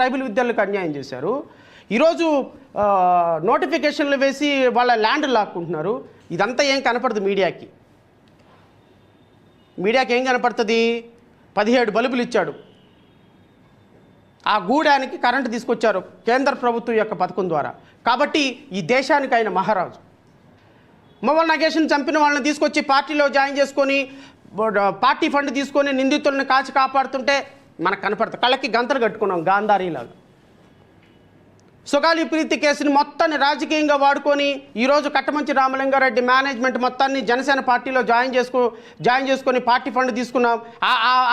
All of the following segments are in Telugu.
ట్రైబల్ విద్యార్థులకు అన్యాయం చేశారు. ఈరోజు నోటిఫికేషన్లు వేసి వాళ్ళ ల్యాండ్ లాక్కుంటున్నారు. ఇదంతా ఏం కనపడదు మీడియాకి. మీడియాకి ఏం కనపడుతుంది? 17 బల్బులు ఇచ్చాడు, ఆ గూడానికి కరెంటు తీసుకొచ్చారు కేంద్ర ప్రభుత్వం యొక్క పథకం ద్వారా. కాబట్టి ఈ దేశానికి ఆయన మహారాజు. మొవల్ నగేష్ని చంపిన వాళ్ళని తీసుకొచ్చి పార్టీలో జాయిన్ చేసుకొని పార్టీ ఫండ్ తీసుకొని నిందితులను కాచి కాపాడుతుంటే మనకు కనపడుతుంది. కళ్ళకి గంతలు కట్టుకున్నాం గాంధారీలాగా. సుగాలి ప్రీతి కేసుని మొత్తాన్ని రాజకీయంగా వాడుకొని ఈరోజు కట్టమంచి రామలింగారెడ్డి మేనేజ్మెంట్ మొత్తాన్ని జనసేన పార్టీలో జాయిన్ చేసుకొని పార్టీ ఫండ్ తీసుకున్నాం.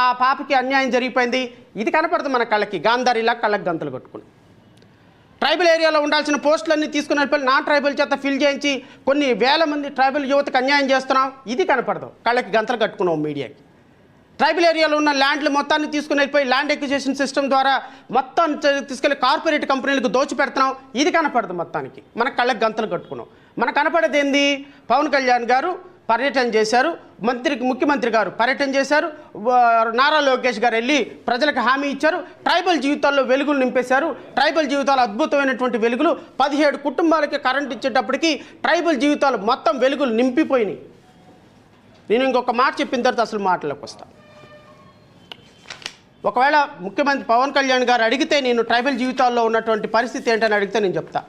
ఆ పాపకి అన్యాయం జరిగిపోయింది. ఇది కనపడుతుంది మన కళ్ళకి గాంధారీలా కళ్ళకి గంతలు కట్టుకున్నాం. ట్రైబల్ ఏరియాలో ఉండాల్సిన పోస్టులన్నీ తీసుకుని వెళ్ళిపోయి నాన్ ట్రైబల్ చేత ఫిల్ చేయించి కొన్ని వేల మంది ట్రైబల్ యువతకు అన్యాయం చేస్తున్నాం. ఇది కనపడదు, కళ్ళకి గంతలు కట్టుకున్నాం మీడియాకి. ట్రైబల్ ఏరియాలో ఉన్న ల్యాండ్లు మొత్తాన్ని తీసుకుని వెళ్ళిపోయి ల్యాండ్ ఎక్విజిషన్ సిస్టమ్ ద్వారా మొత్తం తీసుకెళ్ళి కార్పొరేట్ కంపెనీలకు దోచిపెడుతున్నాం. ఇది కనపడదు, మొత్తానికి మన కళ్ళకి గంతలు కట్టుకున్నాం. మనకు కనపడేది ఏంది? పవన్ కళ్యాణ్ గారు పర్యటన చేశారు, ముఖ్యమంత్రి గారు పర్యటన చేశారు, నారా లోకేష్ గారు వెళ్ళి ప్రజలకు హామీ ఇచ్చారు, ట్రైబల్ జీవితాల్లో వెలుగులు నింపేశారు. ట్రైబల్ జీవితాలు అద్భుతమైనటువంటి వెలుగులు. 17 కుటుంబాలకి కరెంట్ ఇచ్చేటప్పటికి ట్రైబల్ జీవితాలు మొత్తం వెలుగులు నింపిపోయినాయి. నేను ఇంకొక మాట చెప్పిన తర్వాత అసలు మాటలోకి వస్తాను. ఒకవేళ ముఖ్యమంత్రి పవన్ కళ్యాణ్ గారు అడిగితే నేను ట్రైబల్ జీవితాల్లో ఉన్నటువంటి పరిస్థితి ఏంటని అడిగితే నేను చెప్తా.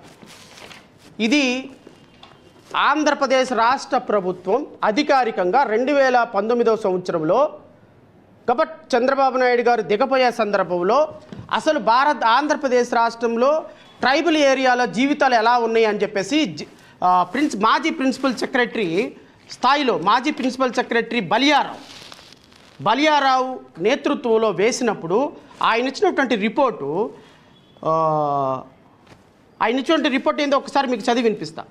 ఇది ఆంధ్రప్రదేశ్ రాష్ట్ర ప్రభుత్వం అధికారికంగా 2019వ సంవత్సరంలో చంద్రబాబు నాయుడు గారు దిగపోయే సందర్భంలో అసలు ఆంధ్రప్రదేశ్ రాష్ట్రంలో ట్రైబల్ ఏరియాలో జీవితాలు ఎలా ఉన్నాయి అని చెప్పేసి మాజీ ప్రిన్సిపల్ సెక్రటరీ స్థాయిలో మాజీ ప్రిన్సిపల్ సెక్రటరీ బలియారావు నేతృత్వంలో వేసినప్పుడు ఆయన ఇచ్చినటువంటి రిపోర్ట్ ఏందో ఒకసారి మీకు చదివి వినిపిస్తా.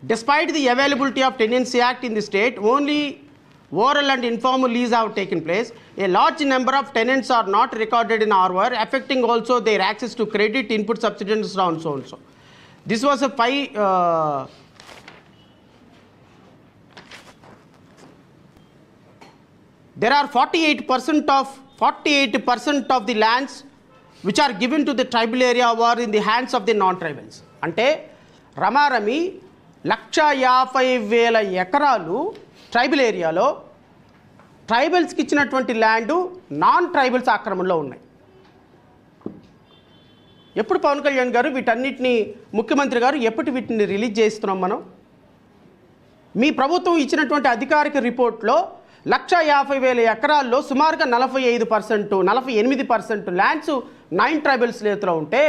Despite the availability of Tenancy Act in the state, only oral and informal lease have taken place. A large number of tenants are not recorded in ROR, affecting also their access to credit, input subsidies, and so on and so. This was a there are 48% of the lands which are given to the tribal area were in the hands of the non-tribals. Ante Ramarami 150,000 ఎకరాలు ట్రైబల్ ఏరియాలో ట్రైబల్స్కి ఇచ్చినటువంటి ల్యాండు నాన్ ట్రైబల్స్ ఆక్రమణలో ఉన్నాయి. ఎప్పుడు పవన్ కళ్యాణ్ గారు వీటన్నిటిని ముఖ్యమంత్రి గారు ఎప్పుడు వీటిని రిలీజ్ చేస్తున్నాం మనం? మీ ప్రభుత్వం ఇచ్చినటువంటి అధికారిక రిపోర్ట్లో 150,000 ఎకరాల్లో సుమారుగా 48% ల్యాండ్స్ 9 ట్రైబల్స్ చేతిలో ఉంటే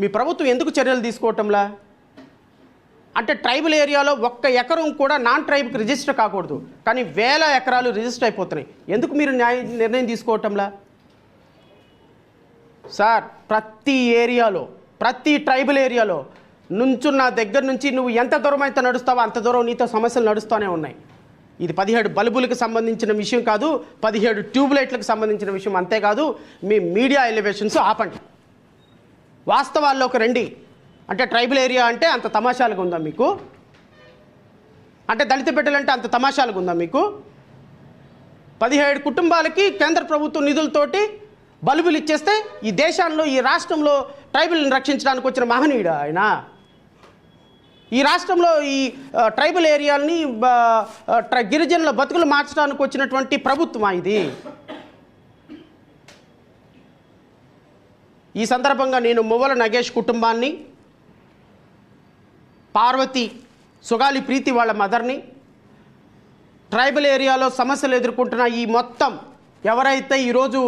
మీ ప్రభుత్వం ఎందుకు చర్యలు తీసుకోవటంలా? అంటే ట్రైబల్ ఏరియాలో 1 ఎకరం కూడా నాన్ ట్రైబ్కి రిజిస్టర్ కాకూడదు, కానీ 1000 ఎకరాలు రిజిస్టర్ అయిపోతున్నాయి. ఎందుకు మీరు నిర్ణయం తీసుకోవటంలా? సార్, ప్రతి ట్రైబల్ ఏరియాలో నుంచున్న దగ్గర నుంచి నువ్వు ఎంత దూరం అయితే నడుస్తావో అంత దూరం నీతో సమస్యలు నడుస్తూనే ఉన్నాయి. ఇది 17 బల్బులకు సంబంధించిన విషయం కాదు, 17 ట్యూబ్లైట్లకు సంబంధించిన విషయం. అంతేకాదు, మీ మీడియా ఎలివేషన్స్ ఆపండి, వాస్తవాల్లోకి రండి. అంటే ట్రైబల్ ఏరియా అంటే అంత తమాషాలుగా ఉందా మీకు? అంటే దళిత బిడ్డలంటే అంత తమాషాలుగా ఉందా మీకు? 17 కుటుంబాలకి కేంద్ర ప్రభుత్వ నిధులతోటి బల్బులు ఇచ్చేస్తే ఈ దేశంలో ఈ రాష్ట్రంలో ట్రైబల్ని రక్షించడానికి వచ్చిన మహనీయుడు ఆయన. ఈ రాష్ట్రంలో ఈ ట్రైబల్ ఏరియాలని గిరిజనుల బతుకులు మార్చడానికి వచ్చినటువంటి ప్రభుత్వమా ఇది? ఈ సందర్భంగా నేను మువ్వల నగేష్ కుటుంబాన్ని, పార్వతి సుగాలి ప్రీతి వాళ్ళ మదర్ని, ట్రైబల్ ఏరియాలో సమస్యలు ఎదుర్కొంటున్న ఈ మొత్తం ఎవరైతే ఈరోజు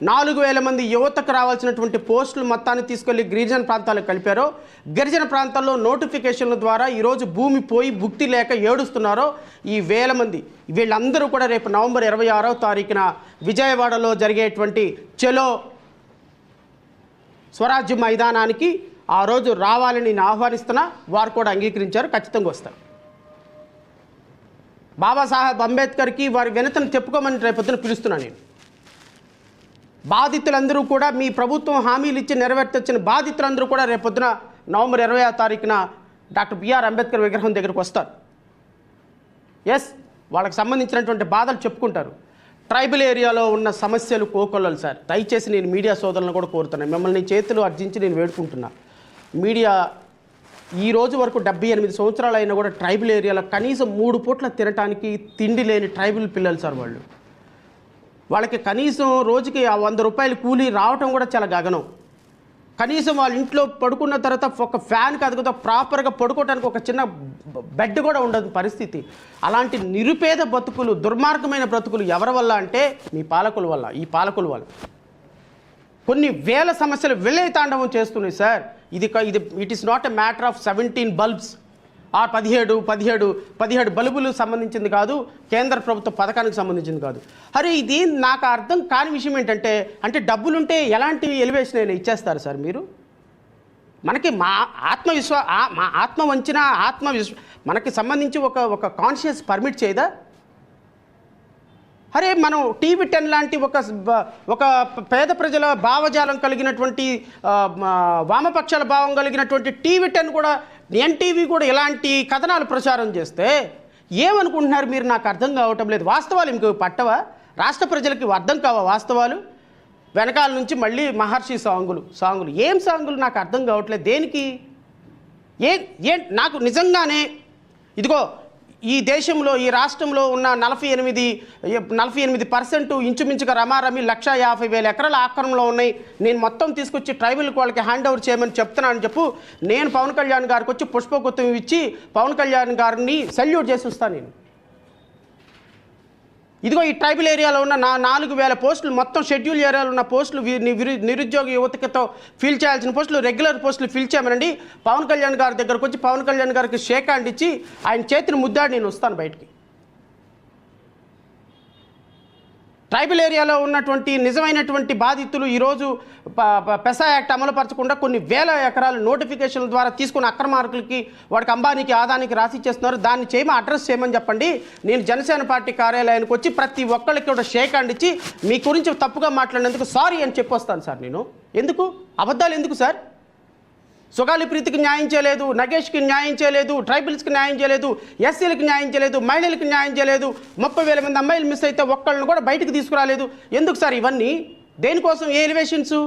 4,000 మంది యువతకు రావాల్సినటువంటి పోస్టులు మొత్తాన్ని తీసుకెళ్లి గిరిజన ప్రాంతాలకు కలిపారో, గిరిజన ప్రాంతాల్లో నోటిఫికేషన్ల ద్వారా ఈరోజు భూమి పోయి భుక్తి లేక ఏడుస్తున్నారో ఈ 1000 మంది, వీళ్ళందరూ కూడా రేపు నవంబర్ 26వ తారీఖున విజయవాడలో జరిగేటువంటి చలో స్వరాజ్య మైదానానికి ఆ రోజు రావాలని నేను ఆహ్వానిస్తున్నా. వారు కూడా అంగీకరించారు, ఖచ్చితంగా వస్తారు. బాబాసాహెబ్ అంబేద్కర్కి వారి వినతిని చెప్పుకోమని రేపొద్దున పిలుస్తున్నాను నేను. బాధితులందరూ కూడా, మీ ప్రభుత్వం హామీలు ఇచ్చి నెరవేర్చొచ్చిన బాధితులందరూ కూడా రేపొద్దున నవంబర్ 20వ తారీఖున డాక్టర్ బిఆర్ అంబేద్కర్ విగ్రహం దగ్గరకు వస్తారు. ఎస్, వాళ్ళకి సంబంధించినటువంటి బాధలు చెప్పుకుంటారు. ట్రైబల్ ఏరియాలో ఉన్న సమస్యలు కోకొల్లలు సార్. దయచేసి నేను మీడియా సోదరులను కూడా కోరుతున్నాను, మిమ్మల్ని చేతులు అర్జించి నేను వేడుకుంటున్నా. మీడియా ఈ రోజు వరకు 78 సంవత్సరాలు అయినా కూడా ట్రైబల్ ఏరియాలో కనీసం 3 పూట్ల తినటానికి తిండి లేని ట్రైబల్ పిల్లలు సార్ వాళ్ళు. వాళ్ళకి కనీసం రోజుకి 100 రూపాయలు కూలీ రావటం కూడా చాలా గగనం. కనీసం వాళ్ళ ఇంట్లో పడుకున్న తర్వాత ఒక ఫ్యాన్ కదుగుతా ప్రాపర్గా పడుకోవడానికి ఒక చిన్న బెడ్ కూడా ఉండదు పరిస్థితి. అలాంటి నిరుపేద బతుకులు, దుర్మార్గమైన బ్రతుకులు ఎవరి వల్ల అంటే మీ పాలకుల వల్ల, ఈ పాలకుల వల్ల. కొన్ని వేల సమస్యలు విలయ తాండవం చేస్తున్నాయి సార్. ఇది it is not a matter of 17 bulbs ఆ 17 బల్బులు సంబంధించింది కాదు, కేంద్ర ప్రభుత్వ పథకానికి సంబంధించింది కాదు. అరే ఇది నాకు అర్థం కాని విషయం ఏంటంటే, అంటే డబ్బులుంటే ఎలాంటి ఎలివేషన్ అయినా ఇచ్చేస్తారు సార్ మీరు. మనకి మా ఆత్మవంచన మనకి సంబంధించి ఒక కాన్షియస్ పర్మిట్ చేయదా? అరే మనం టీవీ 10 లాంటి ఒక పేద ప్రజల భావజాలం కలిగినటువంటి వామపక్షాల భావం కలిగినటువంటి టీవీ 10 కూడా, ఎన్టీవీ కూడా ఇలాంటి కథనాలు ప్రచారం చేస్తే ఏమనుకుంటున్నారు మీరు? నాకు అర్థం కావటం లేదు. వాస్తవాలు ఇంకో పట్టవా? రాష్ట్ర ప్రజలకి అర్థం కావా వాస్తవాలు? వెనకాల నుంచి మళ్ళీ మహర్షి సాంగులు ఏం సాంగులు నాకు అర్థం కావట్లేదు. దేనికి? నాకు నిజంగానే ఇదిగో ఈ దేశంలో, ఈ రాష్ట్రంలో ఉన్న 48% ఇంచుమించుగా రమారమి 150,000 ఎకరాల ఆక్రమణలో ఉన్నాయి. నేను మొత్తం తీసుకొచ్చి ట్రైబల్ వాళ్ళకి హ్యాండ్ ఓవర్ చేయమని చెప్తున్నానని నేను పవన్ కళ్యాణ్ గారికి వచ్చి పుష్పగుత్తం ఇచ్చి పవన్ కళ్యాణ్ గారిని సెల్యూట్ చేసి వస్తాను. నేను ఇదిగో ఈ ట్రైబల్ ఏరియాలో ఉన్న 4,000 పోస్టులు, మొత్తం షెడ్యూల్ ఏరియాలో ఉన్న పోస్టులు, నిరుద్యోగ యువతతో ఫిల్ చేయాల్సిన పోస్టులు, రెగ్యులర్ పోస్టులు ఫిల్ చేయమనండి. పవన్ కళ్యాణ్ గారి దగ్గరకు వచ్చి పవన్ కళ్యాణ్ గారికి షేక్ హ్యాండ్ ఇచ్చి ఆయన చేతిని ముద్దాడి నేను వస్తాను బయటికి. ట్రైబల్ ఏరియాలో ఉన్నటువంటి నిజమైనటువంటి బాధితులు ఈరోజు పెసా యాక్ట్ అమలుపరచకుండా కొన్ని వేల ఎకరాలు నోటిఫికేషన్ల ద్వారా తీసుకున్న అక్రమార్కులకి, వాడికి అంబానీకి, ఆదానికి రాసిచ్చేస్తున్నారు. దాన్ని అడ్రస్ చేయమని చెప్పండి. నేను జనసేన పార్టీ కార్యాలయానికి వచ్చి ప్రతి ఒక్కరికి కూడా షేక్ హ్యాండ్ ఇచ్చి మీ గురించి తప్పుగా మాట్లాడినందుకు సారీ అని చెప్పొస్తాను సార్. నేను ఎందుకు అబద్ధాలు ఎందుకు సార్? సుగాలి ప్రీతికి న్యాయం చేయలేదు, నగేష్కి న్యాయం చేయలేదు, ట్రైబల్స్కి న్యాయం చేయలేదు, ఎస్సీలకు న్యాయం చేయలేదు, మహిళలకు న్యాయం చేయలేదు, 30,000 మంది అమ్మాయిలు మిస్ అయితే ఒక్కళ్ళని కూడా బయటకు తీసుకురాలేదు. ఎందుకు సార్ ఇవన్నీ? దేనికోసం? ఏ ఎలివేషన్స్?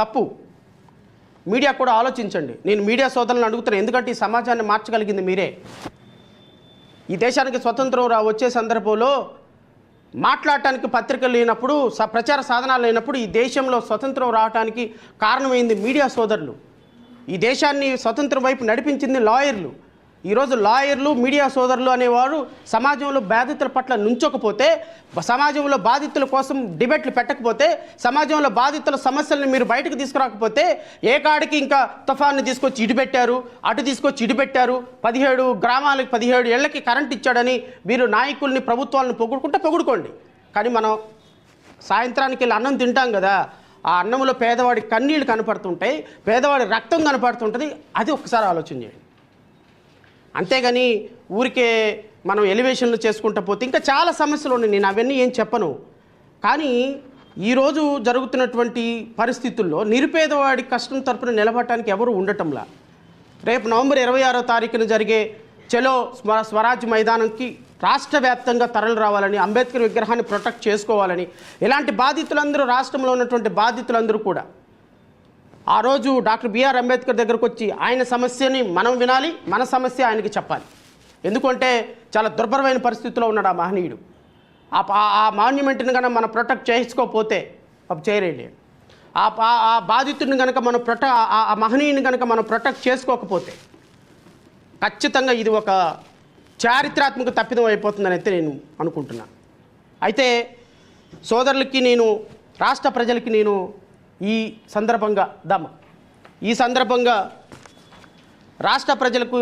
తప్పు. మీడియా కూడా ఆలోచించండి. నేను మీడియా సోదరులను అడుగుతున్నాను, ఎందుకంటే ఈ సమాజాన్ని మార్చగలిగింది మీరే. ఈ దేశానికి స్వతంత్రం వచ్చే సందర్భంలో మాట్లాడటానికి పత్రికలు లేనప్పుడు, ప్రచార సాధనాలు లేనప్పుడు ఈ దేశంలో స్వతంత్రం రావడానికి కారణమైంది మీడియా సోదరులు. ఈ దేశాన్ని స్వతంత్రం వైపు నడిపించింది లాయర్లు. ఈరోజు లాయర్లు, మీడియా సోదరులు అనేవారు సమాజంలో బాధితుల పట్ల నుంచోకపోతే, సమాజంలో బాధితుల కోసం డిబేట్లు పెట్టకపోతే, సమాజంలో బాధితుల సమస్యలను మీరు బయటకు తీసుకురాకపోతే, ఏకాడికి ఇంకా తుఫాన్ని తీసుకొచ్చి ఇడిపెట్టారు, అటు తీసుకొచ్చి ఇడిపెట్టారు, 17 గ్రామాలకు 17 ఏళ్లకి కరెంట్ ఇచ్చాడని మీరు నాయకుల్ని, ప్రభుత్వాలను పొగుడుకోండి. కానీ మనం సాయంత్రానికి వెళ్ళి అన్నం తింటాం కదా, ఆ అన్నంలో పేదవాడి కన్నీళ్ళు కనపడుతుంటాయి, పేదవాడి రక్తం కనపడుతుంటుంది. అది ఒక్కసారి ఆలోచన చేయండి. అంతేగాని ఊరికే మనం ఎలివేషన్లు చేసుకుంటూ పోతే ఇంకా చాలా సమస్యలు ఉన్నాయి. నేను అవన్నీ ఏం చెప్పను. కానీ ఈరోజు జరుగుతున్నటువంటి పరిస్థితుల్లో నిరుపేదవాడి కష్టం తరపున నిలబడటానికి ఎవరు ఉండటంలా. రేపు నవంబర్ 26వ తారీఖున జరిగే చలో స్వరాజ్ మైదానంకి రాష్ట్ర వ్యాప్తంగా తరలి రావాలని, అంబేద్కర్ విగ్రహాన్ని ప్రొటెక్ట్ చేసుకోవాలని, ఇలాంటి బాధితులందరూ, రాష్ట్రంలో ఉన్నటువంటి బాధితులందరూ కూడా ఆ రోజు డాక్టర్ బిఆర్ అంబేద్కర్ దగ్గరకు వచ్చి ఆయన సమస్యని మనం వినాలి, మన సమస్య ఆయనకి చెప్పాలి. ఎందుకంటే చాలా దుర్భరమైన పరిస్థితిలో ఉన్నాడు ఆ మహనీయుడు. ఆ మాన్యుమెంట్ని కనుక మనం ప్రొటెక్ట్ చేసుకోకపోతే చేయలేండి. ఆ బాధితుడిని కనుక మనం ఆ మహనీయుని కనుక మనం ప్రొటెక్ట్ చేసుకోకపోతే ఖచ్చితంగా ఇది ఒక చారిత్రాత్మక తప్పిదం అయిపోతుందని అయితే నేను అనుకుంటున్నాను. అయితే సోదరులకి నేను, రాష్ట్ర ప్రజలకి నేను ఈ సందర్భంగా రాష్ట్ర ప్రజలకు